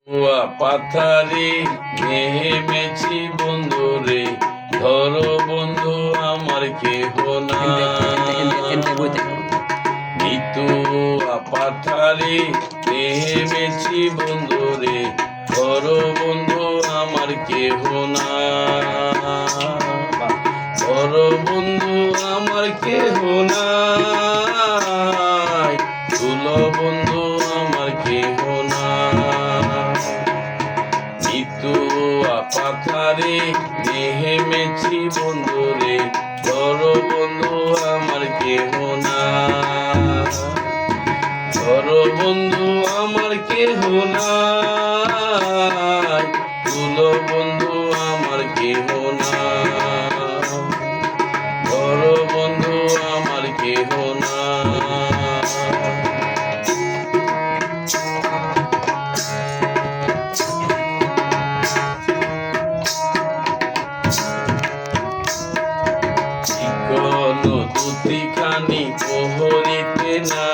কুয়া পাথারে নেমেছি বন্ধু রে, ধরো বন্ধু আমার কেহ নাই। নিতুয়া পাথারে নেমেছি বন্ধু রে, ধরো বন্ধু আমার কেহ নাই। ধরো বন্ধু আমার কেহ নাই, তুলো বন্ধু আমার কেহ নাই। নিতুয়া পাথারে নেমেছি বন্ধু রে, ধরো বন্ধু আমার কেহ নাই। ধরো বন্ধু আমার কেহ নাই, তুলো বন্ধু আমার কেহ নাই। ধরো বন্ধু আমার কেহ নাই। দুটিখানি প্রহরিতে না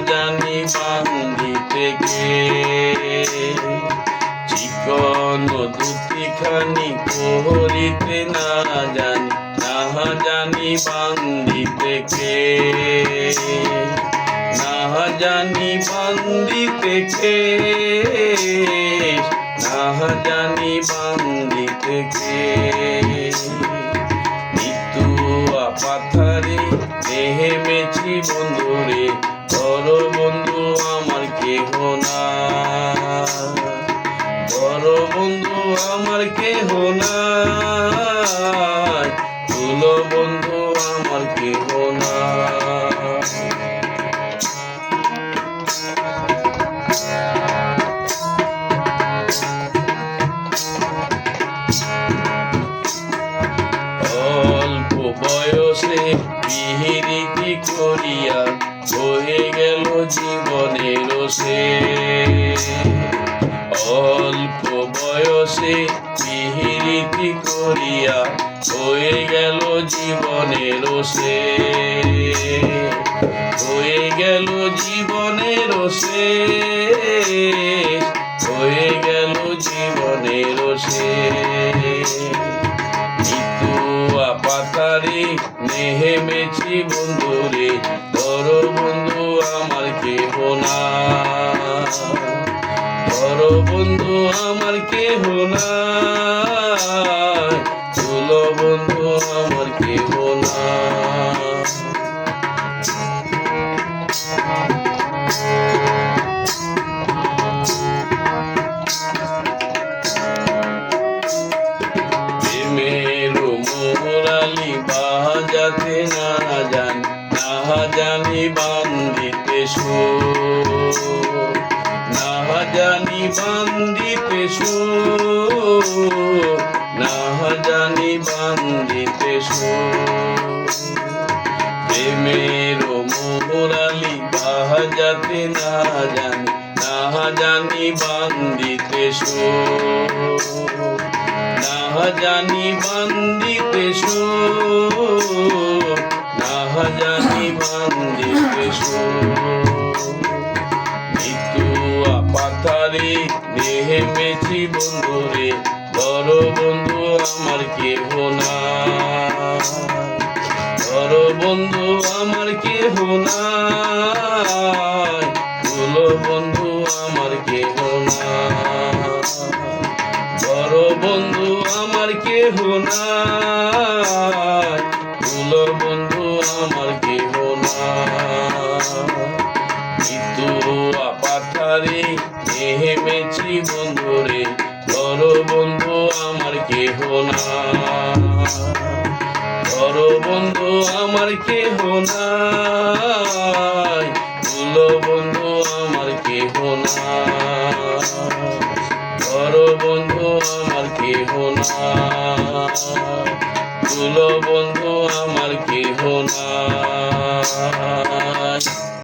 জানি বান্ধিতে কে। চিকন দুটিখানি প্রহরিতে না জানি বান্ধিতে কে। না জানি বান্ধিতে কে, না জানি বান্ধিতে কে। নিতুয়া পাথারে নেমেছি বন্ধু রে, ধরো বন্ধু আমার কেহ নাই। ধরো বন্ধু আমার কেহ নাই, তুলো বন্ধু আমার কেহ নাই। অল্প বয়সে পিহিরিতি করিয়া হয়ে গেল জীবনের শেষ। অল্প বয়সে পিহিরিতি করিয়া হয়ে গেল জীবনের শেষ। হয়ে গেল জীবনের শেষ, হয়ে গেল জীবনের শেষ। নিতুয়া পাথারে নেমেছি বন্ধু রে, ধরো বন্ধু আমার কেহ নাই। ধরো বন্ধু আমার কেহ নাই, তুলো বন্ধু আমার কেহ নাই। মোরালি বাজাতে না জানি বান্ধিতে সুর। না জানি বান্ধিতে সুর, না জানি বান্ধিতে সুর। প্রেমের মোরালি বাজাতে না জানি বান্ধিতে সুর। না জানি বান্ধিতে সুর, না জানি বান্ধিতে সুর। নিতুয়া পাথারে নেমেছি বন্ধু রে, ধরো বন্ধু আমার কেহ নাই। ধরো বন্ধু আমার কেহ নাই, তুলো বন্ধু আমার কেহ নাই। ধরো বন্ধু আমার কেহ নাই, তুলো বন্ধু আমার কেহ নাই। নিতুয়া পাথারে নেমেছি বন্ধু রে, ধরো বন্ধু আমার কেহ নাই। ধরো বন্ধু আমার কেহ নাই, তুলো বন্ধু আমার কেহ নাই। ধরো বন্ধু আমার কেহ নাই, তুলো বন্ধু আমার কেহ নাই।